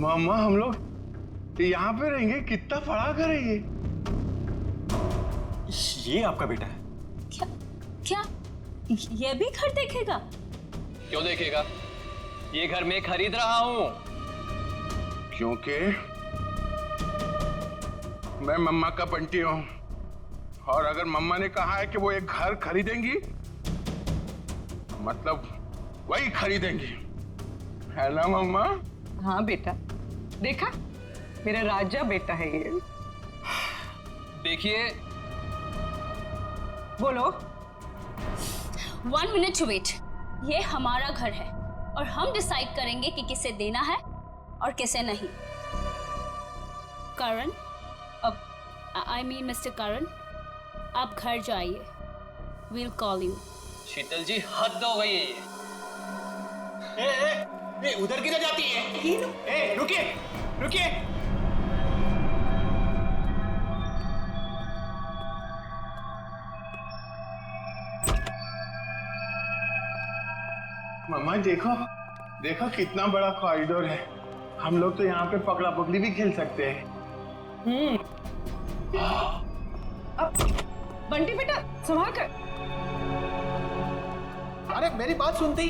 मम्मा हम लोग यहाँ पे रहेंगे? कितना बड़ा घर है ये आपका बेटा है। क्या क्या ये भी घर देखेगा? क्यों देखेगा? ये घर मैं खरीद रहा हूँ। क्योंकि मैं मम्मा का बंटी हूँ, और अगर मम्मा ने कहा है कि वो एक घर खरीदेंगी, मतलब वही खरीदेंगी, है ना मम्मा? हाँ बेटा, देखा मेरा राजा बेटा है ये। देखिए, बोलो। 1 मिनट वेट। ये हमारा घर है और हम डिसाइड करेंगे कि किसे देना है और किसे नहीं। करण, अब आई मीन मिस्टर करण, आप घर जाइए। We'll call you. Sheetal ji हद हो गई है ये। ए, उधर किधर जाती है? रुकिए रुकिए। मम्मा देखो देखो कितना बड़ा कॉरिडोर है। हम लोग तो यहाँ पे पकड़ा पकड़ी भी खेल सकते हैं। अब बंटी बेटा संभाल कर। अरे मेरी बात सुनते ही।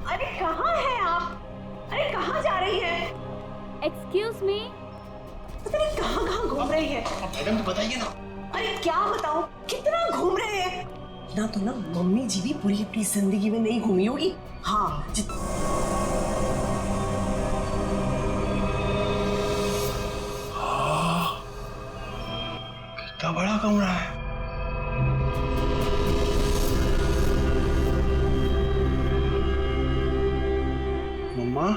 अरे कहाँ हैं आप? अरे कहाँ जा रही हैं? Excuse me. पता नहीं कहाँ घूम रही है। मैडम तो बताइए ना। अरे क्या बताऊं, कितना घूम रहे हैं ना। तो ना मम्मी जी भी पूरी अपनी जिंदगी में नहीं घूमी होगी। हाँ कितना बड़ा कमरा है। मम्मा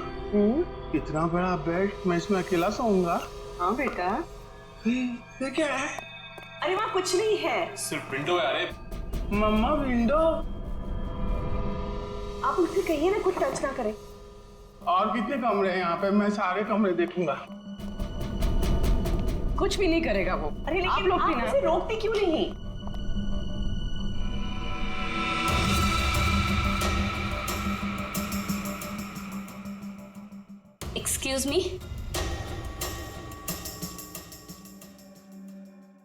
इतना बड़ा बेड, मैं इसमें अकेला सोऊंगा? हाँ बेटा। ये क्या है? अरे वहाँ कुछ नहीं है। सिर्फ विंडो है। अरे मम्मा विंडो। आप उनसे कहिए ना कुछ टच ना करें। और कितने कमरे हैं यहाँ पे? मैं सारे कमरे देखूंगा। कुछ भी नहीं करेगा वो। अरे लेकिन आप लोग भी ना। उसे रोकते क्यों नहीं? Excuse me.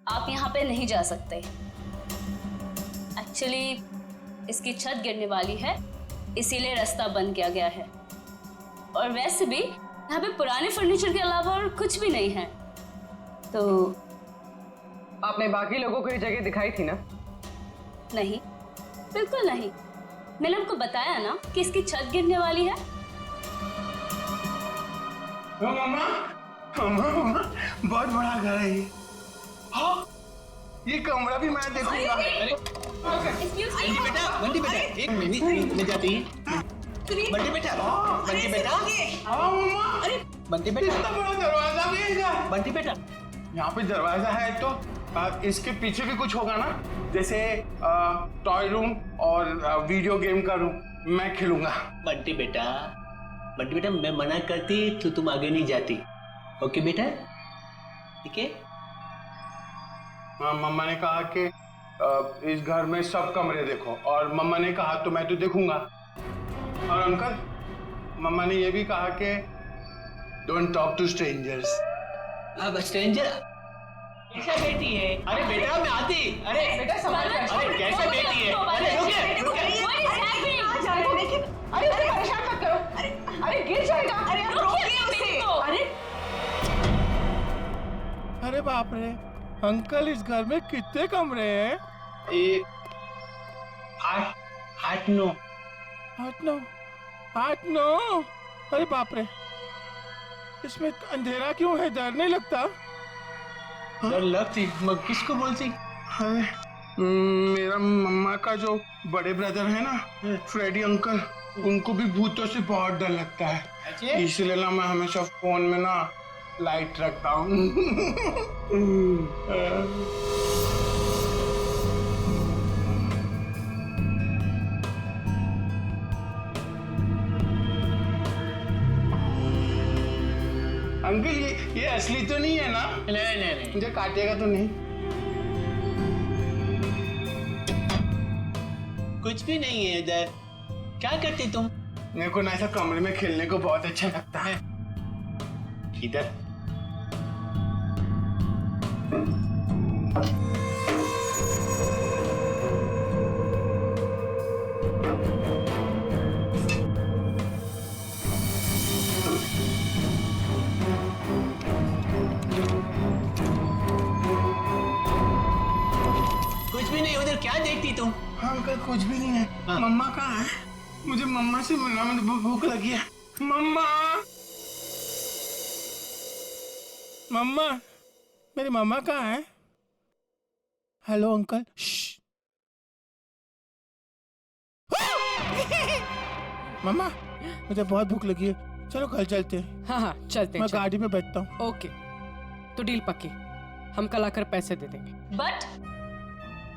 आप यहाँ पे नहीं जा सकते। एक्चुअली इसकी छत गिरने वाली है, इसीलिए रास्ता बंद किया गया है। और वैसे भी यहाँ पे पुराने फर्नीचर के अलावा और कुछ भी नहीं है। तो आपने बाकी लोगों को ये जगह दिखाई थी ना? नहीं, बिल्कुल नहीं। मैंने आपको बताया ना कि इसकी छत गिरने वाली है। मम्मा मम्मा मम्मा बहुत बड़ा घर है ये। हाँ, ये कमरा भी मैं देखूंगा। बंटी बेटा एक मिनट में जाती है। बंटी बेटा हाँ मम्मा, अरे बंटी बेटा इतना बड़ा दरवाजा भी है इधर। बंटी बेटा। यहाँ पे दरवाजा है तो इसके पीछे भी कुछ होगा ना, जैसे टॉय रूम और वीडियो गेम का रूम। मैं खेलूंगा। बंटी बेटा मैं मना करती तो तुम आगे नहीं जाती। ओके बेटा, ठीक है? हाँ, मम्मा ने कहा कि इस घर में सब कमरे देखो, और मम्मा ने कहा तो मैं तो देखूंगा। और अंकल, मम्मा ने ये भी कहा कि डोंट टॉक टू स्ट्रेंजर्स। अब स्ट्रेंजर कैसा बेटी है? अरे बेटा मैं आती। अरे बेटा संभाल कर। अरे कैसे बेटी है? अरे रुकिए। अरे उसे परेशान मत करो। अरे गिर जाएगा। अरे आप रोकिए उसे। अरे अरे बाप रे अंकल, इस घर में कितने कमरे हैं? एक 8 9। 8 9। अरे बाप रे, इसमें अंधेरा क्यों है? डर नहीं लगता? डर लगती मैं किसको बोलती? अरे मेरा मम्मा का जो बड़े ब्रदर है ना, फ्रेडी अंकल, उनको भी भूतों से बहुत डर लगता है। इसलिए ना मैं हमेशा फोन में ना लाइट रखता हूँ। अंकल ये असली तो नहीं है ना? नहीं मुझे काटेगा तो नहीं? कुछ भी नहीं है इधर। क्या करते तुम? मेरे को ना ऐसा कमरे में खेलने को बहुत अच्छा लगता है। इधर कुछ भी नहीं, उधर क्या देखती तुम? हाँ अंकल, कुछ भी नहीं है। हाँ। मम्मा कहाँ है? मुझे मम्मा से मिलना, मुझे भूख लगी है। मम्मा, मम्मा, मेरी मम्मा कहाँ है? Hello uncle. श्श्श। मम्मा, मुझे बहुत भूख लगी है, चलो कल चलते हैं। हाँ हाँ चलते मैं हैं, गाड़ी में बैठता हूँ। ओके, तो डील पक्की, हम कल आकर पैसे दे देंगे। बट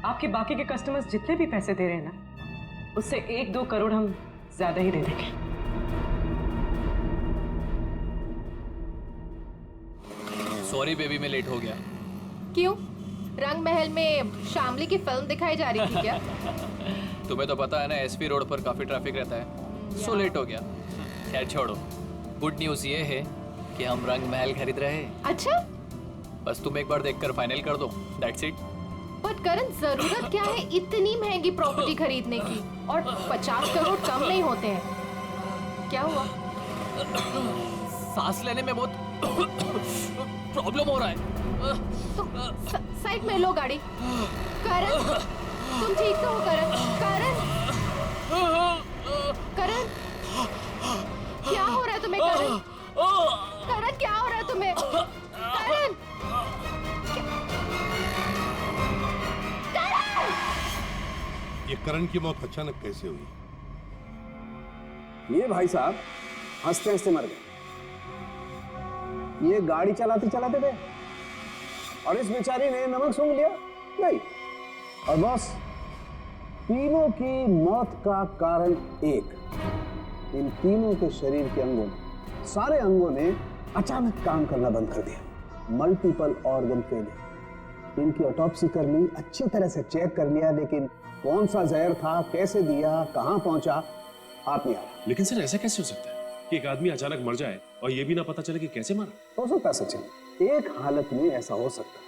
आपके बाकी के कस्टमर्स जितने भी पैसे दे रहे हैं ना, उससे 1-2 करोड़ हम ज्यादा ही दे देंगे। सॉरी बेबी, मैं लेट हो गया। क्यों? रंग महल में शामली की फिल्म दिखाई जा रही थी क्या? तुम्हें तो पता है ना, एसपी रोड पर काफी ट्रैफिक रहता है, सो लेट हो गया। खैर छोड़ो, गुड न्यूज़ ये है कि हम रंग महल खरीद रहे हैं। अच्छा, बस तुम एक बार देखकर फाइनल कर दो, दैट्स इट। बट करण जरूरत क्या है इतनी महंगी प्रॉपर्टी खरीदने की? और 50 करोड़ कम नहीं होते हैं। क्या हुआ? सांस लेने में बहुत प्रॉब्लम हो रहा है। तो साइड में लो गाड़ी। करण, तुम ठीक तो हो? करण, करण, करण, क्या हो रहा है तुम्हें? करण, करण, क्या हो रहा है तुम्हें? करण, ये करण की मौत अचानक कैसे हुई? ये भाई साहब हंसते हंसते मर गए। ये गाड़ी चलाते चलाते थे और इस बेचारी ने नमक सूंघ लिया, नहीं। और बस तीनों की मौत का कारण एक, इन तीनों के शरीर के अंगों ने, सारे अंगों ने अचानक काम करना बंद कर दिया। Multiple organ failure. इनकी ऑटोप्सी कर ली, अच्छी तरह से चेक कर लिया, लेकिन कौन सा जहर था, कैसे दिया, कहां पहुंचा, हाथ नहीं आ रहा। लेकिन सर ऐसा कैसे हो सकता है कि एक आदमी अचानक मर जाए और ये भी ना पता चले कि कैसे मरा? हो सकता है सचिन, एक हालत में ऐसा हो सकता है।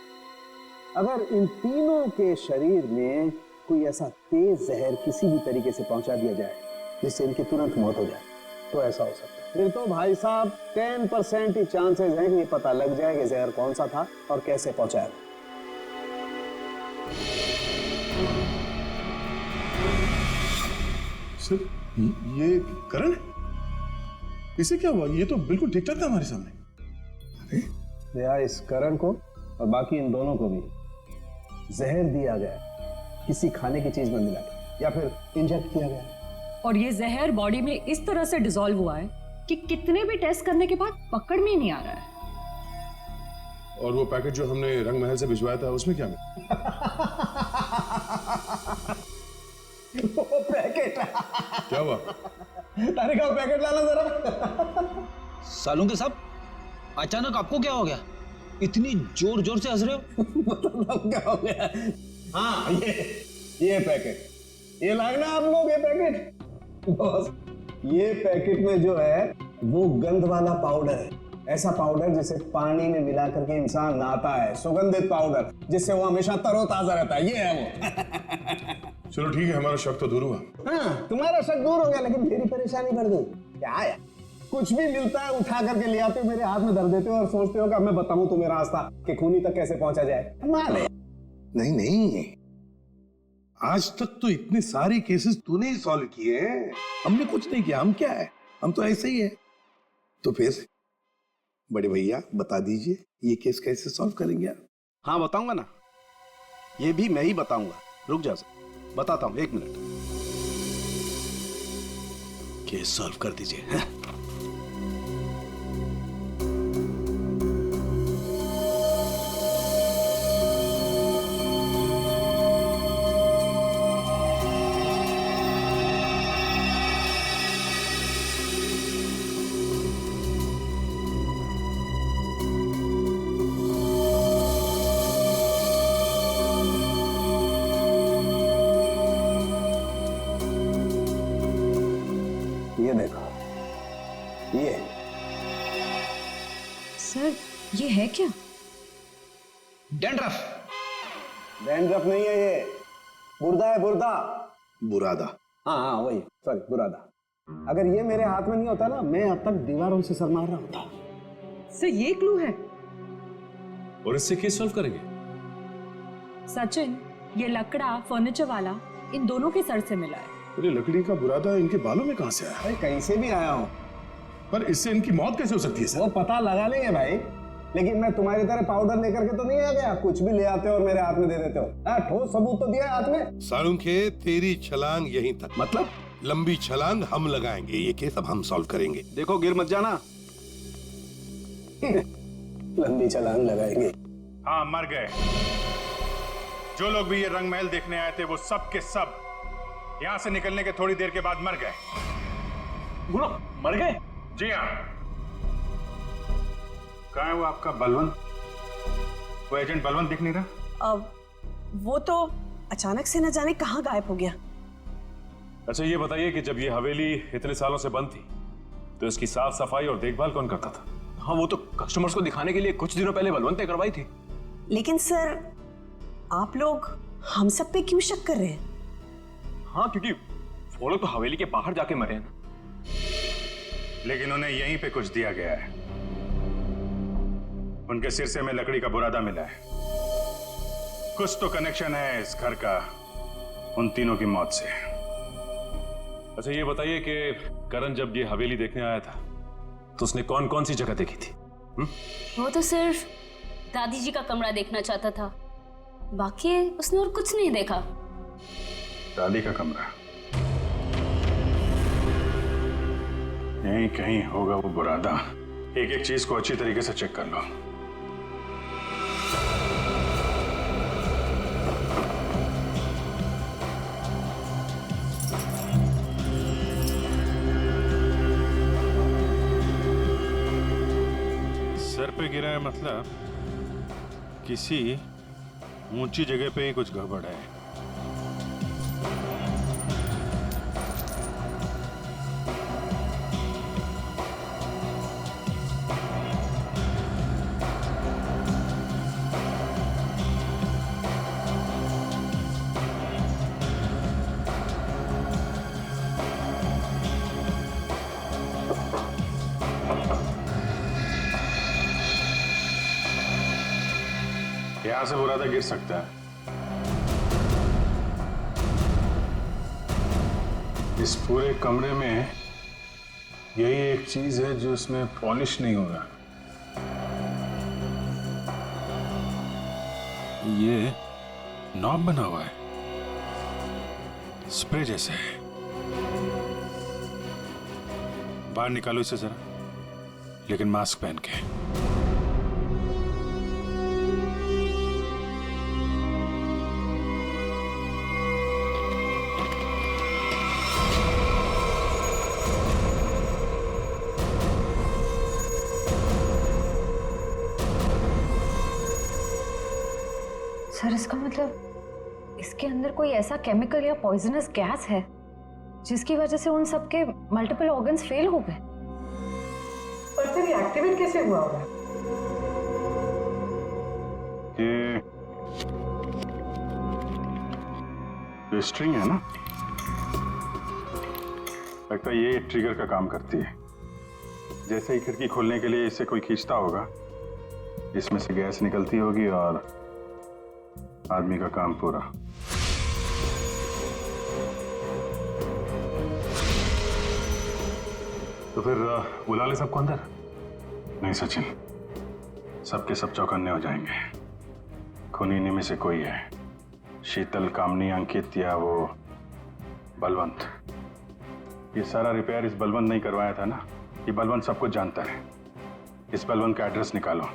अगर इन तीनों के शरीर में कोई ऐसा तेज जहर किसी भी तरीके से पहुंचा दिया जाए जिससे इनकी तुरंत मौत हो जाए, तो ऐसा हो सकता है। फिर तो भाई साहब 10% ही चांसेस हैं कि ये पता लग जाए कि जहर कौन सा था और कैसे पहुंचाया। सर ये करण, इसे क्या हुआ? ये तो बिल्कुल ठीक ठाक था हमारे सामने। दया इस करण को और बाकी इन दोनों को भी जहर दिया गया, किसी खाने की चीज में मिला के या फिर इंजेक्ट किया गया। और ये जहर बॉडी में इस तरह से डिसॉल्व हुआ है कि कितने भी टेस्ट करने के बाद पकड़ में ही नहीं आ रहा है। और वो पैकेट जो हमने रंग महल से भिजवाया था उसमें क्या मिला? वो पैकेट क्या हुआ? अरे का पैकेट लाना जरा। सालों के साहब, अचानक आपको क्या हो गया? इतनी जोर जोर से हंस रहे हो। मतलब क्या हो गया? हाँ, ये पैकेट, ये लाए ना आप लोग, ये पैकेट। बॉस, ये पैकेट में जो है वो गंध वाला पाउडर है। ऐसा पाउडर जिसे पानी में मिला करके इंसान नहाता है, सुगंधित पाउडर जिससे वो हमेशा तरोताजा रहता है, ये है वो। चलो ठीक है, हमारा शक तो दूर हुआ। हाँ, तुम्हारा शक दूर हो गया, लेकिन मेरी परेशानी बढ़ गई। क्या है? कुछ भी मिलता है उठा करके ले आते हो, मेरे हाथ में धर देते हो और सोचते हो कि अब मैं बताऊं तुम्हें रास्ता कि खूनी तक कैसे पहुंचा जाए। माल है। नहीं नहीं, आज तक तो इतने सारे केसेस तूने ही सॉल्व किए हैं, हमने कुछ नहीं किया। हम क्या है, हम तो ऐसे ही है। तो फिर बड़े भैया बता दीजिए, ये केस कैसे सॉल्व करेंगे आप? हाँ बताऊंगा ना, ये भी मैं ही बताऊंगा। रुक जा, बताता हूं, 1 मिनट। केस सॉल्व कर दीजिए। ये देखो, सर ये है क्या? डैंड्रफ। डैंड्रफ नहीं है ये, बुर्दा है, बुर्दा। बुरादा। हाँ वही, सॉरी, बुरादा। अगर ये मेरे हाथ में नहीं होता ना, मैं अब तक दीवारों से सर मार रहा होता। सर ये क्लू है। और इससे केस सॉल्व करेंगे। सचिन, ये लकड़ा फर्नीचर वाला इन दोनों के सर से मिला है। अरे लकड़ी का बुरादा इनके बालों में कहां से आया? अरे कहीं से भी आया हूँ, पर इससे इनकी मौत कैसे हो सकती है सर? वो पता लगा लेंगे भाई, लेकिन मैं तुम्हारी तरह पाउडर लेकर के तो नहीं आ गया, कुछ भी ले आते हो और मेरे हाथ में दे देते हो। ठोस सबूत तो दिया है हाथ में। सालुंखे, तेरी छलांग यहीं तक। मतलब लंबी छलांग हम लगाएंगे, ये केस अब हम सॉल्व करेंगे। देखो गिर मत जाना। लंबी छलांग लगाएंगे। हाँ, मर गए। जो लोग भी ये रंग महल देखने आए थे वो सब के सब यहाँ से निकलने के थोड़ी देर के बाद मर गए। गुरु मर गए? जी हाँ। कहाँ है वो आपका बलवंत? वो एजेंट बलवंत दिख नहीं रहा। अब वो तो अचानक से न जाने कहाँ गायब हो गया। अच्छा ये बताइए कि जब ये हवेली इतने सालों से बंद थी तो इसकी साफ सफाई और देखभाल कौन करता था? हाँ वो तो कस्टमर्स को दिखाने के लिए कुछ दिनों पहले बलवंत ने करवाई थी। लेकिन सर, आप लोग हम सब पे क्यों शक कर रहे हैं? हाँ क्योंकि वो लोग तो हवेली के बाहर जाके मरे हैं ना। लेकिन उन्हें यहीं पे कुछ दिया गया है। उनके सिरसे में लकड़ी का बुरादा मिला है। कुछ तो कनेक्शन है इस घर का उन तीनों की मौत से। अच्छा ये बताइए कि करण जब ये हवेली देखने आया था तो उसने कौन कौन सी जगह देखी थी? वो तो सिर्फ दादी जी का कमरा देखना चाहता था, बाकी उसने और कुछ नहीं देखा। दादी का कमरा यहीं कहीं होगा वो बुरादा। एक एक चीज को अच्छी तरीके से चेक कर लो। सर पे गिरा है मतलब किसी ऊंची जगह पे ही कुछ गड़बड़ है। यहां से बुरादा गिर सकता है। इस पूरे कमरे में यही एक चीज है जो इसमें पॉलिश नहीं हो रहा। ये नॉब बना हुआ है, स्प्रे जैसा है। बाहर निकालो इसे जरा, लेकिन मास्क पहन के। सर इसका मतलब इसके अंदर कोई ऐसा केमिकल या पॉइजनस गैस है जिसकी वजह से उन सबके मल्टीपल ऑर्गन्स फेल हो गए। पर फिर ये एक्टिवेट कैसे हुआ होगा? ये स्ट्रिंग है ना, लगता है ये ट्रिगर का काम करती है। जैसे ही खिड़की खोलने के लिए इसे कोई खींचता होगा, इसमें से गैस निकलती होगी और आदमी का काम पूरा। तो फिर बुला ले सबको अंदर। नहीं सचिन, सबके सब चौकन्ने हो जाएंगे। खूनी इन्हीं में से कोई है, शीतल, कामनी, अंकित या वो बलवंत। ये सारा रिपेयर इस बलवंत नहीं करवाया था ना। ये बलवंत सब कुछ जानता है। इस बलवंत का एड्रेस निकालो।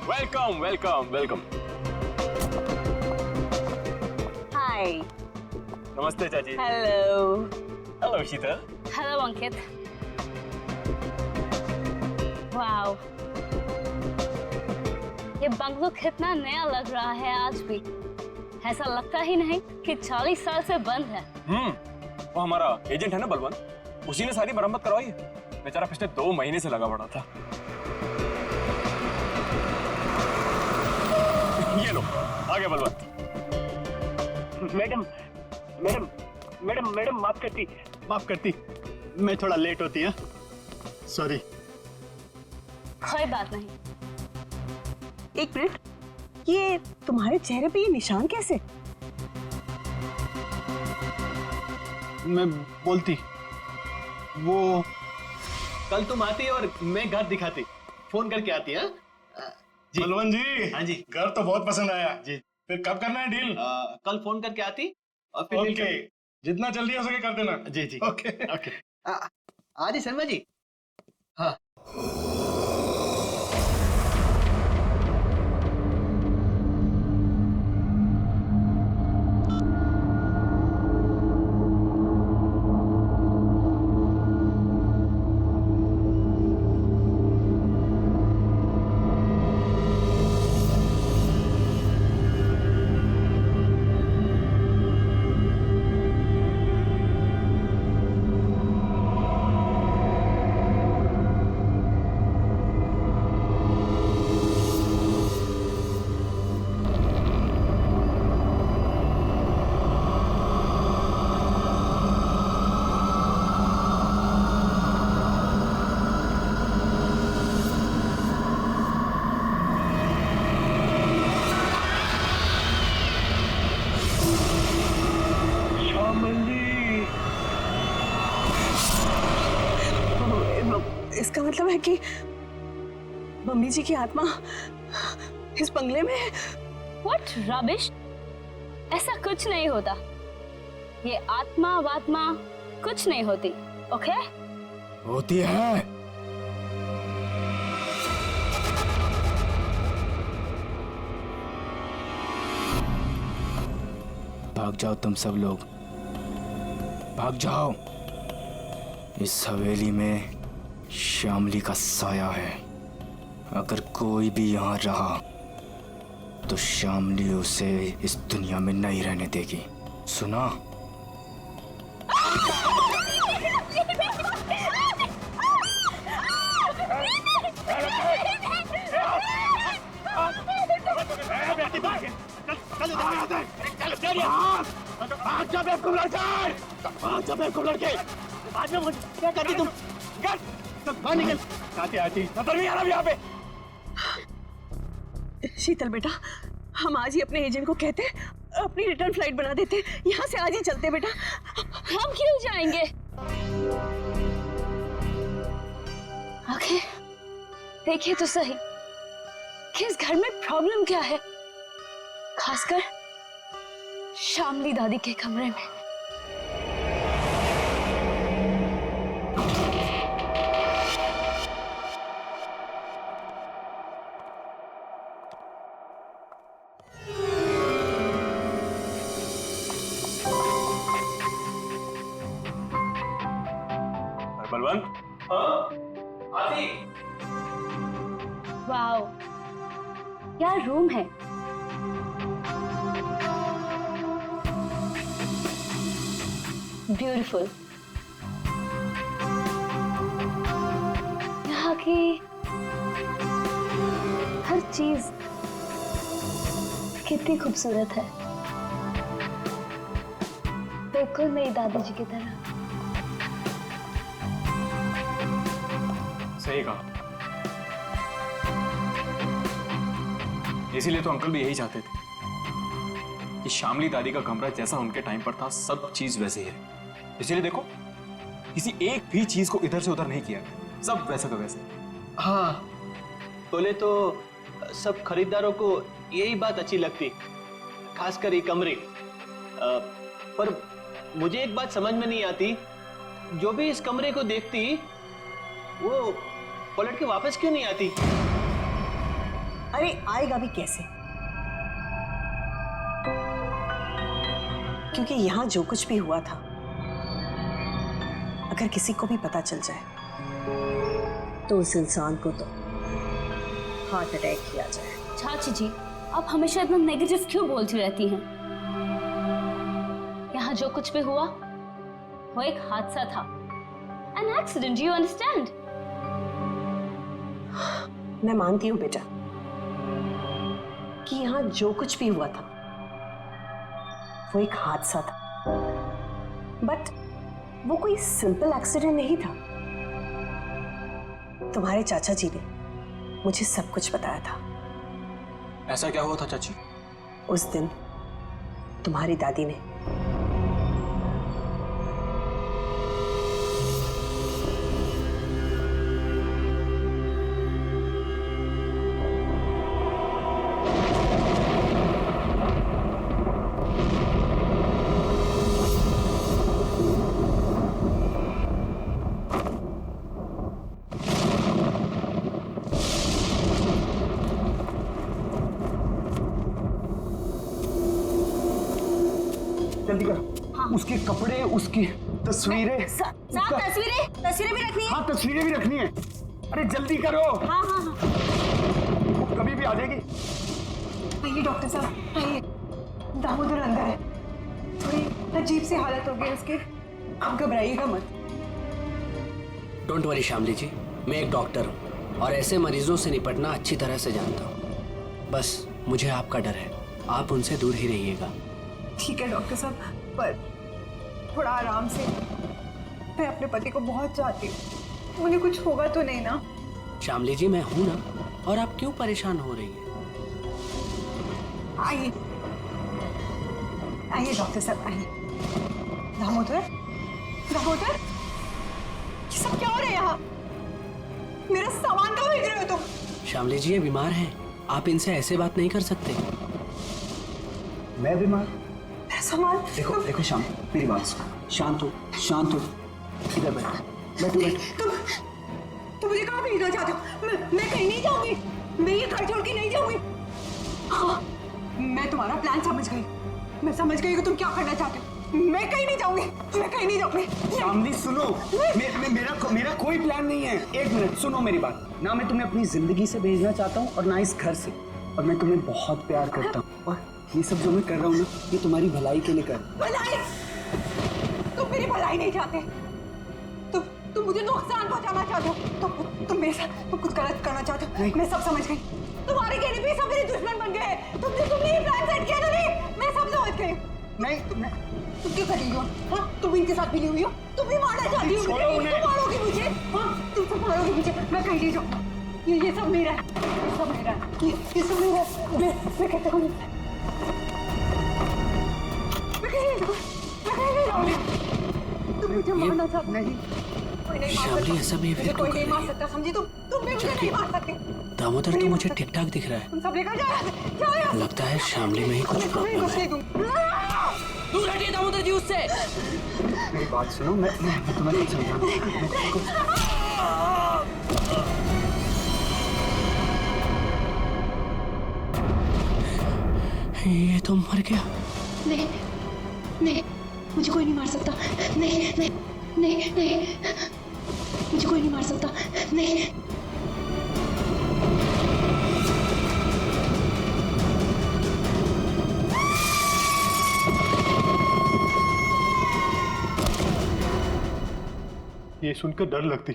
Welcome welcome welcome. हाय। नमस्ते चाची। Hello. Hello Sheetal. Hello Ankit. Wow, ये बंगलो कितना नया लग रहा है आज भी। ऐसा लगता ही नहीं कि 40 साल से बंद है। वो हमारा एजेंट है ना बलवंत, उसी ने सारी मरम्मत करवाई है। बेचारा पिछले 2 महीने से लगा पड़ा था। ये लो आ गया Balwant. Madam madam madam madam माफ करती, मैं थोड़ा लेट होती है, सॉरी। कोई बात नहीं। एक मिनट, ये तुम्हारे चेहरे पे ये निशान कैसे? मैं बोलती, वो कल तुम आती और मैं घर दिखाती, फोन करके आती है। जी बलवंत जी। हाँ जी, घर तो बहुत पसंद आया जी। फिर कब करना है डील? कल फोन करके आती और फिर ओके, जितना जल्दी हो सके कर देना। जी जी ओके ओके। आदि शर्मा जी। हाँ इसका मतलब है कि मम्मी जी की आत्मा इस बंगले में है। What rubbish? ऐसा कुछ नहीं होता। ये आत्मा वात्मा कुछ नहीं होती, ओके? होती है। भाग जाओ तुम सब लोग, भाग जाओ। इस हवेली में श्यामली का साया है। अगर कोई भी यहाँ रहा तो श्यामली उसे इस दुनिया में नहीं रहने देगी, सुना? क्या करती तुम? बाहर निकल। आती नजर नहीं आ रहा यहाँ पे। शीतल बेटा, हम आज ही अपने एजेंट को कहते, अपनी रिटर्न फ्लाइट बना देते, यहाँ से आज ही चलते बेटा। हम क्यों जाएंगे? ओके, देखिए तो सही कि इस घर में प्रॉब्लम क्या है, खासकर श्यामली दादी के कमरे में। बलवंत। आदि। वाओ, क्या रूम है। ब्यूटीफुल। यहाँ की हर चीज कितनी खूबसूरत है, बिल्कुल मेरी दादी जी की तरह। सही कहा। इसीलिए तो अंकल भी यही चाहते थे कि श्यामली दादी का कमरा जैसा उनके टाइम पर था, सब चीज वैसे ही है। इसीलिए देखो, किसी एक भी चीज को इधर से उधर नहीं किया, सब वैसा का वैसे। हाँ, बोले तो सब खरीदारों को यही बात अच्छी लगती, खासकर ये कमरे। पर मुझे एक बात समझ में नहीं आती, जो भी इस कमरे को देखती वो पलट के वापस क्यों नहीं आती? अरे आएगा भी कैसे, क्योंकि यहाँ जो कुछ भी हुआ था, अगर किसी को भी पता चल जाए तो उस इंसान को तो हार्ट अटैक किया जाए। चाची जी, आप हमेशा इतना नेगेटिव क्यों बोलती रहती हैं? यहाँ जो कुछ भी हुआ वो एक हादसा था, एन एक्सीडेंट, यू अंडरस्टैंड? मैं मानती हूँ बेटा कि यहाँ जो कुछ भी हुआ था वो एक हादसा था, बट वो कोई सिंपल एक्सीडेंट नहीं था। तुम्हारे चाचा जी ने मुझे सब कुछ बताया था। ऐसा क्या हुआ था चाची? उस दिन तुम्हारी दादी ने जल्दी कर। हाँ। उसके कपड़े, उसकी तस्वीरें। तस्वीरें भी रखनी है। हाँ, तस्वीरें भी रखनी है। अरे जल्दी करो। हाँ हाँ हाँ। वो कभी भी आ जाएगी। आइए डॉक्टर साहब, आइए। दामोदर अंदर है, थोड़ी अजीब सी हालत हो गई उसकी, आप घबराइएगा मत। डोंट वरी श्यामली जी, मैं एक डॉक्टर हूँ और ऐसे मरीजों से निपटना अच्छी तरह से जानता हूँ। बस मुझे आपका डर है, आप उनसे दूर ही रहिएगा। ठीक है डॉक्टर साहब, पर थोड़ा आराम से। मैं अपने पति को बहुत चाहती हूँ, उन्हें कुछ होगा तो नहीं ना? श्यामली जी, मैं हूं ना, और आप क्यों परेशान हो रही हैं? आइए आइए डॉक्टर साहब, आइए। दामोदर, दामोदर, ये सब क्या हो रहा है यहाँ? मेरा सामान कहाँ भेज रहे हो तुम? श्यामली जी, ये बीमार हैं, आप इनसे ऐसे बात नहीं कर सकते। मैं बीमार? मेरा सामान? देखो देखो श्याम, मेरी बात सुनो, शांत हो, शांत हो। इधर बैठ, बैठो बैठो। तुम मुझे कहाँ भेजना चाहते हो? मैं कहीं नहीं जाऊंगी, मैं ये घर छोड़ के नहीं जाऊंगी। हाँ, मैं तुम्हारा प्लान समझ गई, मैं समझ गई कि तुम क्या करना चाहते हो। मैं कहीं नहीं जाऊंगी, मैं कहीं नहीं जाऊंगी। श्यामली सुनो, मेरा कोई प्लान नहीं है। एक मिनट सुनो मेरी बात। ना मैं तुम्हें अपनी जिंदगी से भेजना चाहता हूँ और ना इस घर से, और मैं तुम्हें बहुत प्यार करता हूँ, और ये सब जो मैं कर रहा हूँ ना, ये तुम्हारी भलाई के लिए कर। भलाई? तुम मेरी भलाई नहीं चाहते, तुम मुझे नुकसान पहुंचाना चाहते हो, तुम मेरे साथ तुम कुछ गलत करना चाहते हो। मैं सब समझ गई, तुम्हारे कहने पे सब मेरे दुश्मन बन गए। तुमने ये प्लान सेट किया था। नहीं, मैं सब समझ गई। नहीं, तुम क्यों कर रही हो? हाँ, तुम इनके साथ मिली हुई हो, तुम भी मारना चाहती हो। तुम मारोगी मुझे? हाँ, तुम सब मारोगी मुझे। मैं कहीं नहीं जाऊँ, ये सब मेरा है, ये सब मेरा है, ये सब मेरा है। मैं कहता हूँ, मैं कहीं नहीं जाऊँगी। तुम मुझे मारना चाहते नहीं? श्यामली, ऐसा बिहेवियर क्यों कर रही है? समझी तुम भी मुझे नहीं मार सकते। दामोदर तो मुझे ठीक ठाक दिख रहा है। तुम सब लेकर जाओ। लगता है श्यामली में ही कुछ प्रॉब्लम है। दूर हटिए दामोदर जी उससे। मेरी बात सुनो, मैं तुम्हें नहीं समझा। ये तो मर गया। नहीं नहीं, मुझे कोई नहीं मार सकता। नहीं नहीं नहीं नहीं, मुझे कोई नहीं मार सकता। नहीं। ये सुनकर डर लगती,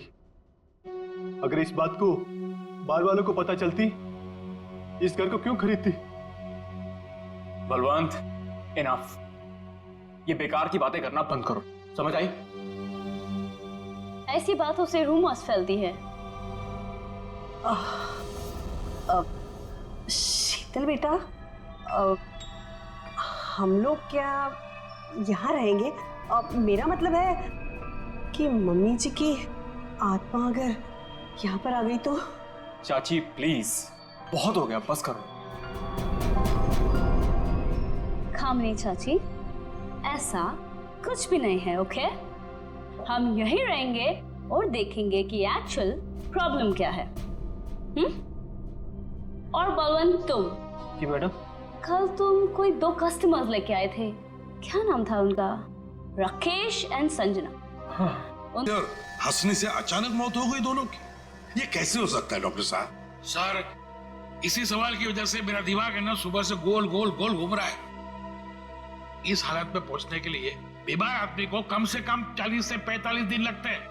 अगर इस बात को बाल वालों को पता चलती, इस घर को क्यों खरीदती? बलवंत, इनफ। ये बेकार की बातें करना बंद करो, समझ आई? ऐसी बातों से रूमर्स फैलती है। शीतल बेटा, हम लोग क्या यहाँ रहेंगे? मेरा मतलब है कि मम्मी जी की आत्मा अगर यहाँ पर आ गई तो? चाची प्लीज, बहुत हो गया, बस करो। खामनी चाची, ऐसा कुछ भी नहीं है, ओके? हम यहीं रहेंगे और देखेंगे कि एक्चुअल प्रॉब्लम क्या है। और बलवंत, तुम जी मैडम? कल तुम कोई 2 कस्टमर्स लेके आए थे, क्या नाम था उनका? राकेश एंड संजना। हाँ। हंसने से अचानक मौत हो गई दोनों की, ये कैसे हो सकता है डॉक्टर साहब? सर, इसी सवाल की वजह से मेरा दिमाग है ना सुबह से गोल गोल गोल घूम रहा है। इस हालत में पहुंचने के लिए बीमार आदमी को कम से कम 40 से 45 दिन लगते हैं,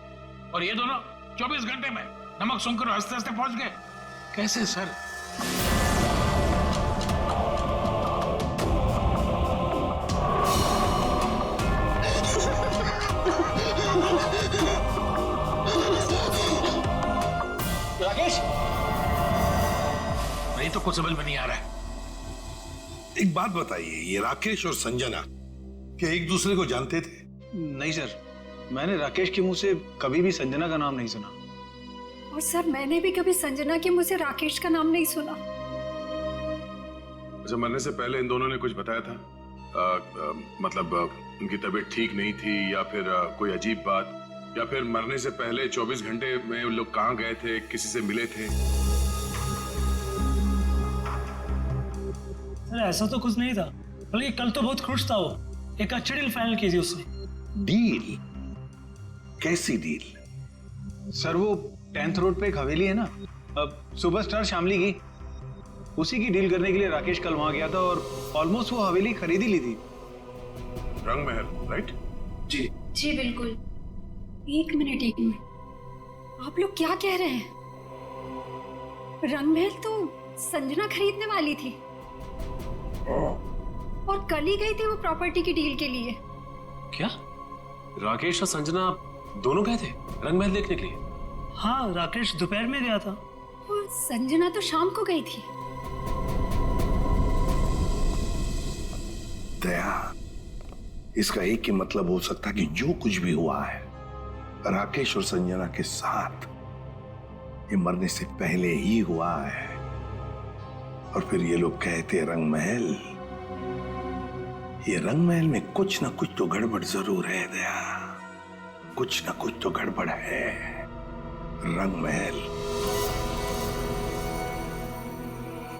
और ये दोनों 24 घंटे में नमक सूंघकर हंसते हंसते पहुंच गए। कैसे सर? राकेश, नहीं तो कुछ समझ में नहीं आ रहा है। एक बात बताइए, ये राकेश और संजना क्या एक दूसरे को जानते थे? नहीं सर, मैंने राकेश के मुंह से कभी भी संजना का नाम नहीं सुना। और सर मैंने भी कभी संजना के मुंह से राकेश का नाम नहीं सुना। अच्छा, मरने से पहले इन दोनों ने कुछ बताया था? मतलब उनकी तबीयत ठीक नहीं थी या फिर कोई अजीब बात, या फिर मरने से पहले 24 घंटे में वो लोग कहाँ गए थे, किसी से मिले थे? सर ऐसा तो कुछ नहीं था, बल्कि कल तो बहुत खुश था वो। एक अच्छी डील फाइनल की थी उसने। डील? कैसी डील? सर वो 10th रोड पे एक हवेली है ना, अब सुपरस्टार शामली की, उसी की डील करने के लिए राकेश कल वहां गया था और ऑलमोस्ट वो हवेली खरीद ही ली थी। रंग महल, राइट? जी जी बिल्कुल। एक मिनट, आप लोग क्या कह रहे हैं? रंगमहल तो संजना खरीदने वाली थी और कल ही गई थी वो प्रॉपर्टी की डील के लिए। क्या राकेश और संजना दोनों गए थे रंगमहल देखने के लिए? हाँ, राकेश दोपहर में गया था और संजना तो शाम को गई थी। दया, इसका एक ही मतलब हो सकता कि जो कुछ भी हुआ है राकेश और संजना के साथ ये मरने से पहले ही हुआ है। और फिर ये लोग कहते रंगमहल, ये रंगमहल में कुछ ना कुछ तो गड़बड़ जरूर है दया, कुछ ना कुछ तो गड़बड़ है। रंगमहल।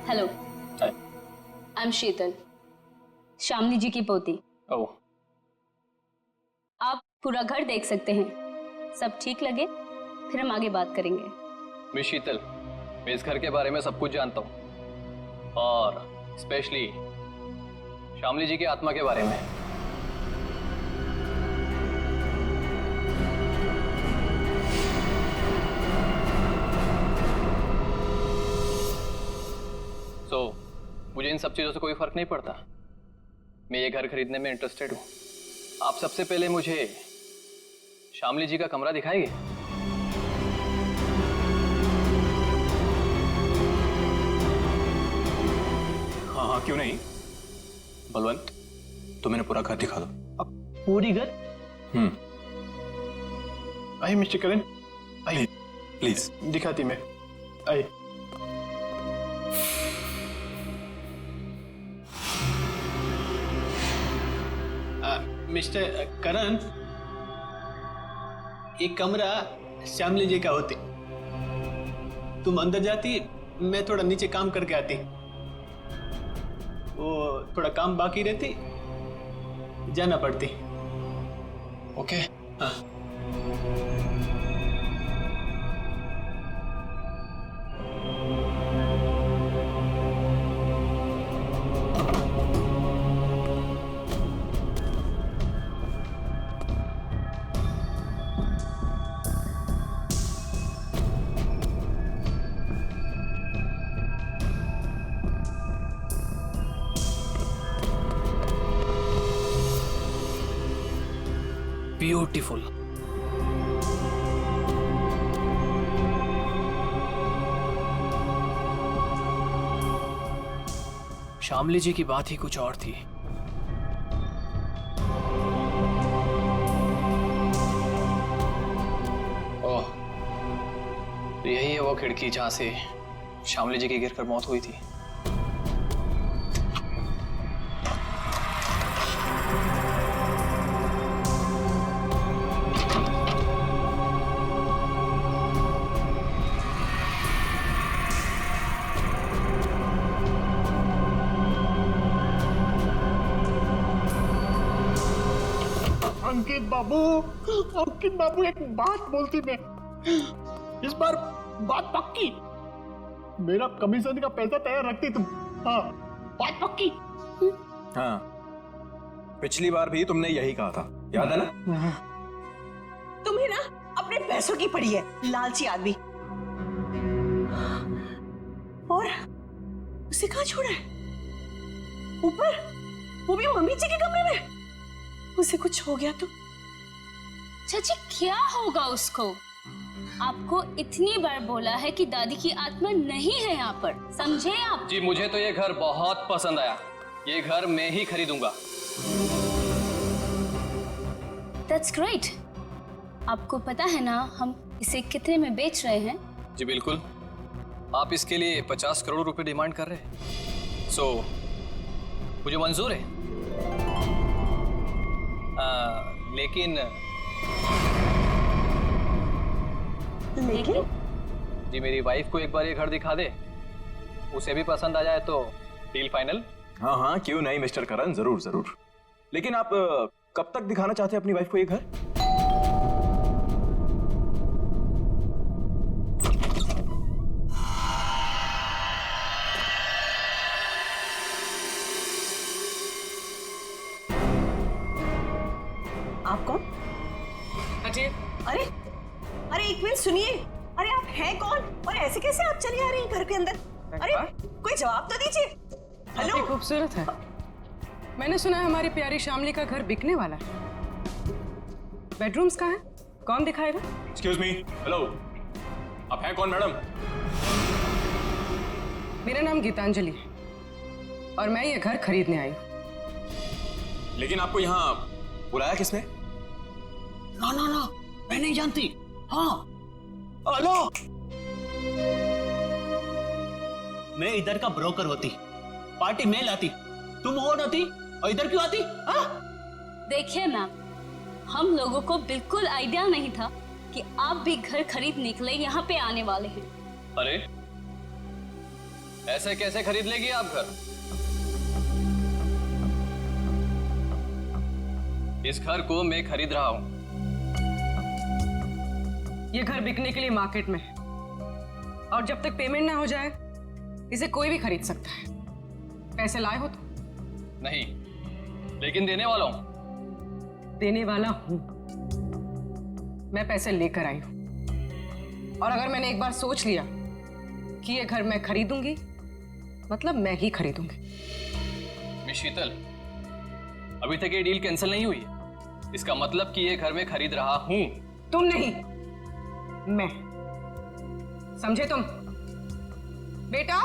हेलो, आई एम शीतल, शामली जी की पोती। ओह, आप पूरा घर देख सकते हैं, सब ठीक लगे फिर हम आगे बात करेंगे। मिस शीतल, मैं इस घर के बारे में सब कुछ जानता हूँ, और स्पेशली शामली जी की आत्मा के बारे में। मुझे इन सब चीजों से कोई फर्क नहीं पड़ता। मैं ये घर खरीदने में इंटरेस्टेड हूँ। आप सबसे पहले मुझे शामली जी का कमरा दिखाएंगे? हाँ हाँ, क्यों नहीं। बलवंत, तो मैंने पूरा घर दिखा दो। अब पूरी घर? आइए मिस्टर करण, आइए प्लीज। दिखाती मैं, आइए। मिस्टर करण, एक कमरा श्यामली जी का होती। तुम अंदर जाती, मैं थोड़ा नीचे काम करके आती। वो थोड़ा काम बाकी रहती, जाना पड़ती। ओके। हाँ। ब्यूटीफुल। शामली जी की बात ही कुछ और थी। ओह, तो यही है वो खिड़की जहां से शामली जी की गिरकर मौत हुई थी। अंकित बाबू एक बात बोलती मैं, इस बार बात पक्की। मेरा कमीशन का पैसा तैयार रखती तुम। हाँ, बात पक्की। हाँ, पिछली बार भी तुमने यही कहा था, याद है ना? तुम्हें ना अपने पैसों की पड़ी है, लालची आदमी। और उसे कहाँ छोड़ा है? ऊपर, वो भी मम्मी जी के कमरे में। उसे कुछ हो गया तो? चाची क्या होगा उसको? आपको इतनी बार बोला है कि दादी की आत्मा नहीं है यहाँ पर, समझे आप? जी मुझे तो ये घर बहुत पसंद आया, ये घर मैं ही खरीदूंगा। That's great. आपको पता है ना हम इसे कितने में बेच रहे हैं? जी बिल्कुल, आप इसके लिए 50 करोड़ रुपए डिमांड कर रहे हैं, सो मुझे मंजूर है। लेकिन जी मेरी वाइफ को एक बार ये घर दिखा दे, उसे भी पसंद आ जाए तो डील फाइनल। हाँ हाँ, क्यों नहीं मिस्टर करण, जरूर जरूर। लेकिन आप कब तक दिखाना चाहते हैं अपनी वाइफ को ये घर? आप कौन? अजय। अरे अरे एक मिनट सुनिए, अरे आप हैं कौन और ऐसे कैसे आप चली आ रही हैं घर के अंदर? अरे कोई जवाब तो दीजिए। हेलो। काफी खूबसूरत है। मैंने सुना है हमारी प्यारी शामली का घर बिकने वाला है। बेडरूम्स कहाँ हैं? कौन दिखाएगा? एक्सक्यूज मी, हेलो, आप हैं कौन मैडम? मेरा नाम गीतांजलि है और मैं ये घर खरीदने आई हूँ। लेकिन आपको यहाँ बुलाया किसने? ना ना ना, मैं नहीं जानती। हाँ, हेलो, मैं इधर का ब्रोकर होती, पार्टी में लाती, तुम और होती और इधर क्यों आती? देखिए मैम, हम लोगों को बिल्कुल आइडिया नहीं था कि आप भी घर खरीदने के लिए यहाँ पे आने वाले हैं। अरे ऐसे कैसे खरीद लेगी आप घर? इस घर को मैं खरीद रहा हूं। ये घर बिकने के लिए मार्केट में है और जब तक पेमेंट ना हो जाए इसे कोई भी खरीद सकता है। पैसे लाए हो तो? नहीं, लेकिन देने वाला हूं। देने वाला हूं। मैं पैसे लेकर आई हूं और अगर मैंने एक बार सोच लिया कि ये घर मैं खरीदूंगी, मतलब मैं ही खरीदूंगी। मिस शीतल, अभी तक ये डील कैंसिल नहीं हुई, इसका मतलब कि ये घर मैं खरीद रहा हूं। तुम नहीं, मैं। समझे तुम? बेटा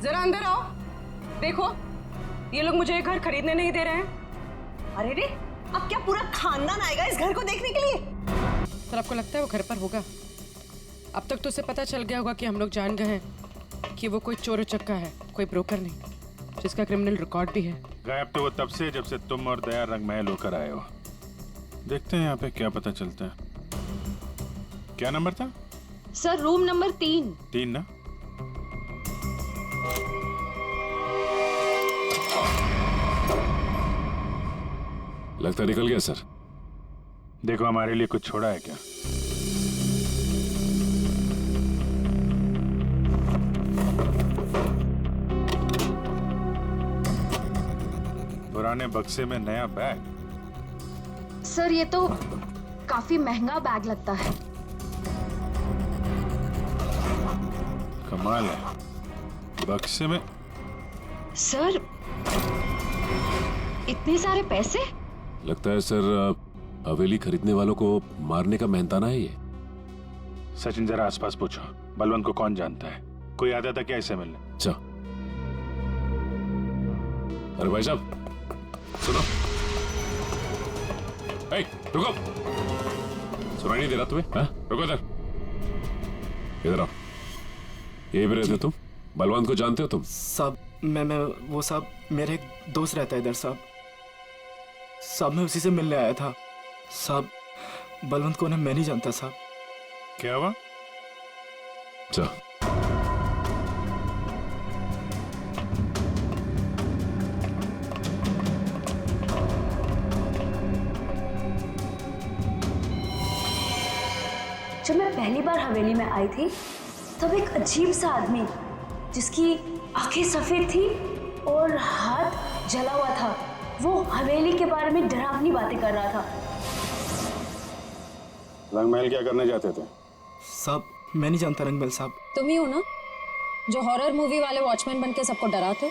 जरा अंदर आओ, देखो ये लोग मुझे ये घर खरीदने नहीं दे रहे हैं। अरे रे, अब क्या पूरा खानदान आएगा इस घर को देखने के लिए? सर आपको लगता है वो घर पर होगा? अब तक तो उसे पता चल गया होगा कि हम लोग जान गए हैं कि वो कोई चोर उचक्का है, कोई ब्रोकर नहीं, जिसका क्रिमिनल रिकॉर्ड भी है। गायब तो वो तब से जब से तुम और दया रंग महल होकर आए हो। देखते हैं यहाँ पे क्या पता चलता है। क्या नंबर था? Sir room number 3। 3 ना? लगता निकल गया सर। देखो हमारे लिए कुछ छोड़ा है क्या? पुराने बक्से में नया बैग? सर ये तो काफी महंगा बैग लगता है। कमाल है, बक्से में। सर इतने सारे पैसे? लगता है सर हवेली खरीदने वालों को मारने का मेहनताना है ये। सचिन जरा आसपास पूछो, बलवंत को कौन जानता है? कोई आता था क्या इसे मिलने? अच्छा। अरे भाई साहब सुनो। ए, रुको, सुनाई नहीं दे रहा तुम्हें? हाँ? रुको इधर, इधर आओ। यही भी रहते तुम? बलवंत को जानते हो तुम? साहब मैं वो साहब मेरे एक दोस्त रहता है इधर साहब। साहब मैं उसी से मिलने आया था साहब। बलवंत को मैं नहीं जानता साहब। क्या हुआ? अच्छा, जब मैं पहली बार हवेली में आई थी तब एक अजीब सा आदमी जिसकी आंखें सफेद थी और हाथ जला हुआ था, वो हवेली के बारे में डरावनी बातें कर रहा था। रंगमहल क्या करने जाते थे? साहब मैं नहीं जानता रंगमहल साहब। तुम ही हो ना जो हॉरर मूवी वाले वॉचमैन बन के सबको डराते?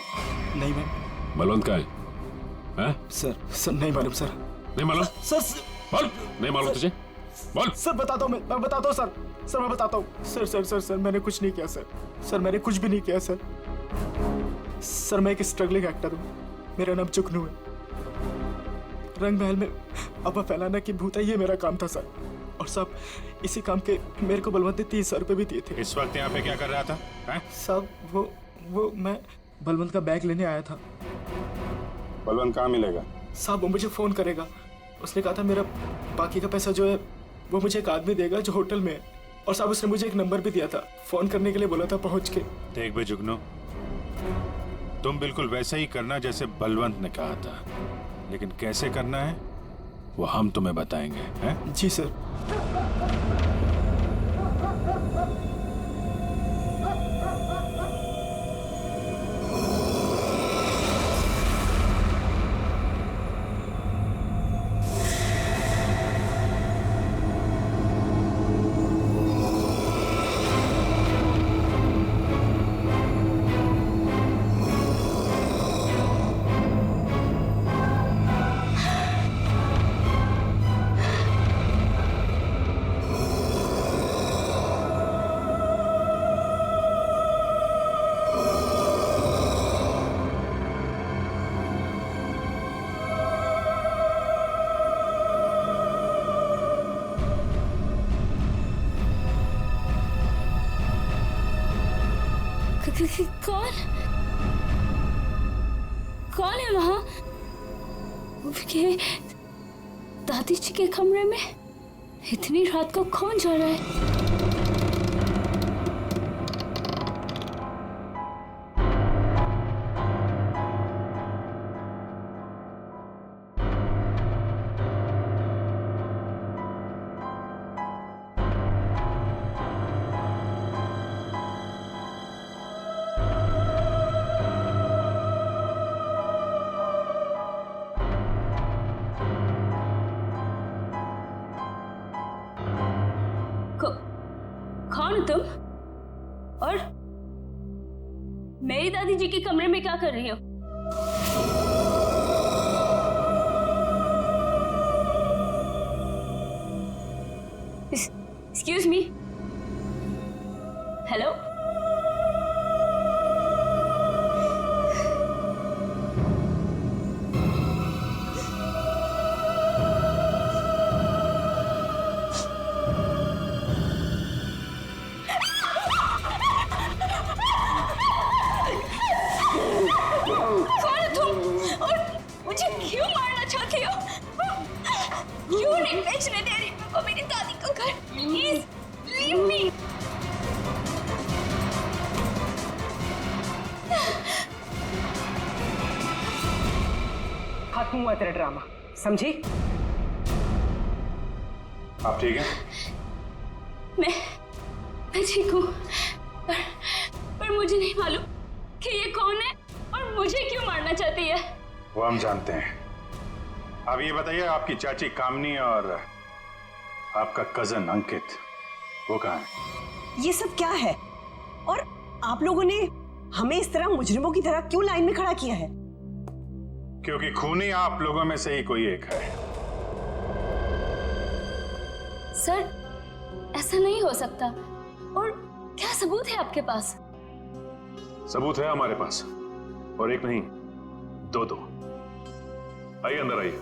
नहीं मैम। बलवंत का है? सर नहीं मालूम सर। नहीं मालूम? सर बोल, नहीं मालूम तुझे? बोल। सर बताता हूँ, मैं बताता हूँ सर। सर मैं बताता हूँ। सर सर सर सर मैंने कुछ नहीं किया सर। सर मैंने कुछ भी नहीं किया सर। सर मैं एक स्ट्रगलिंग एक्टर हूँ, मेरा नाम जुगनू है। रंगमहल में अफवाह फैलाना कि भूत है, ये मेरा काम था सर। और साहब इसी काम के मेरे को बलवंत ने 30,000 रुपये भी दिए थे। इस वक्त यहाँ पे क्या कर रहा था? साहब वो मैं बलवंत का बैग लेने आया था। बलवंत कहाँ मिलेगा? साहब वो मुझे फोन करेगा। उसने कहा था मेरा बाकी का पैसा जो है वो मुझे एक आदमी देगा जो होटल में है। और साहब उसने मुझे एक नंबर भी दिया था, फोन करने के लिए बोला था पहुंच के। देख बे जुगनू, तुम बिल्कुल वैसा ही करना जैसे बलवंत ने कहा था, लेकिन कैसे करना है वो हम तुम्हें बताएंगे। हैं? जी सर। कौन है वहां? दादी जी के कमरे में इतनी रात को कौन जा रहा है? कौन हो तुम? और मेरी दादी जी के कमरे में क्या कर रही हो? Excuse me. हेलो? खत्म हुआ तेरा ड्रामा, समझी? आप ठीक हैं? मैं ठीक हूँ, पर मुझे नहीं मालूम कि ये कौन है और मुझे क्यों मारना चाहती है। वो हम जानते हैं। अब ये बताइए, आपकी चाची कामनी और आपका कजन अंकित वो कहाँ है? ये सब क्या है? और आप लोगों ने हमें इस तरह मुजरिमों की तरह क्यों लाइन में खड़ा किया है? क्योंकि खूनी आप लोगों में से ही कोई एक है। सर, ऐसा नहीं हो सकता। और क्या सबूत है आपके पास? सबूत है हमारे पास, और एक नहीं, दो। आइए अंदर आइए।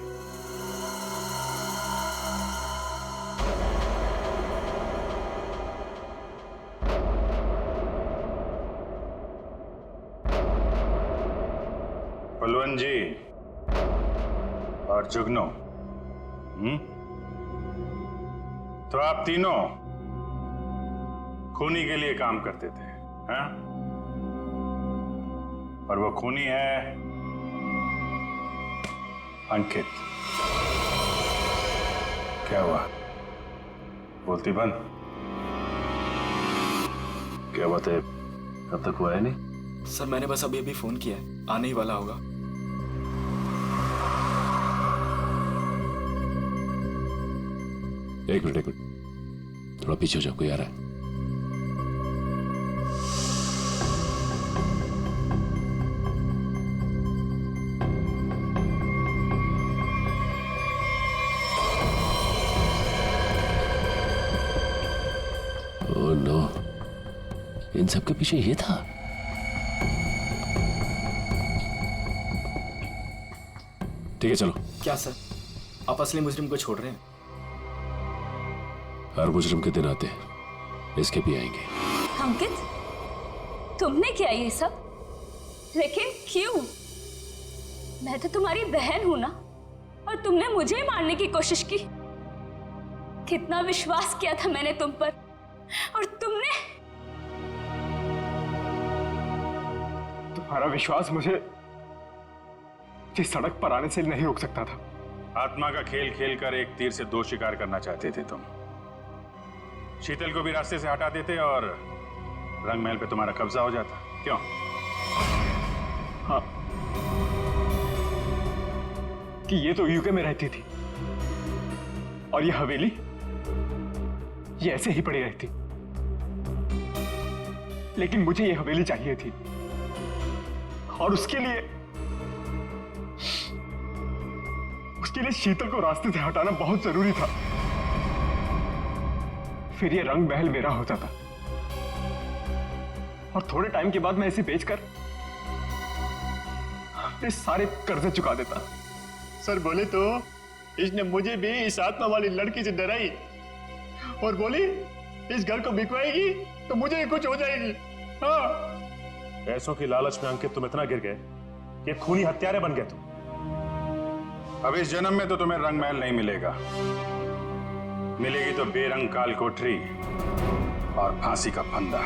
बलवंत जी और जुगनू, तो आप तीनों खूनी के लिए काम करते थे, हैं? और वो खूनी है अंकित। क्या हुआ? बोलती बंद? क्या बात है, अब तक वो आया नहीं? सर मैंने बस अभी अभी फोन किया है, आने ही वाला होगा। एक मिनट, थोड़ा पीछे हो जाओ, कोई आ रहा है। ओह नो, इन सब के पीछे ये था। ठीक है चलो। क्या सर, आप असली मुजरिम को छोड़ रहे हैं? हर मुजरिम के दिन आते हैं, इसके भी आएंगे। अंकित, तुमने किया ये सब? लेकिन क्यों? मैं तो तुम्हारी बहन हूं ना, और तुमने मुझे ही मारने की कोशिश की। कितना विश्वास किया था मैंने तुम पर, और तुमने। तुम्हारा विश्वास मुझे जिस सड़क पर आने से नहीं रोक सकता था। आत्मा का खेल खेल कर एक तीर से दो शिकार करना चाहते थे तुम। शीतल को भी रास्ते से हटा देते और रंग महल पे तुम्हारा कब्जा हो जाता। क्यों? हाँ, कि ये तो यूके में रहती थी और ये हवेली ये ऐसे ही पड़ी रहती, लेकिन मुझे ये हवेली चाहिए थी और उसके लिए शीतल को रास्ते से हटाना बहुत जरूरी था। फिर ये रंग महल मेरा हो जाता और थोड़े टाइम के बाद मैं इसे बेचकर अपने सारे कर्जे चुका देता। सर बोले तो इसने मुझे भी इस आत्मा वाली लड़की से डराई और बोली इस घर को बिकवाएगी तो मुझे ही कुछ हो जाएगी। हाँ, पैसों की लालच में अंकित तुम इतना गिर गए कि खूनी हत्यारे बन गए तुम। अब इस जन्म में तो तुम्हें रंग महल नहीं मिलेगा, मिलेगी तो बेरंग काल कोठरी और फांसी का फंदा।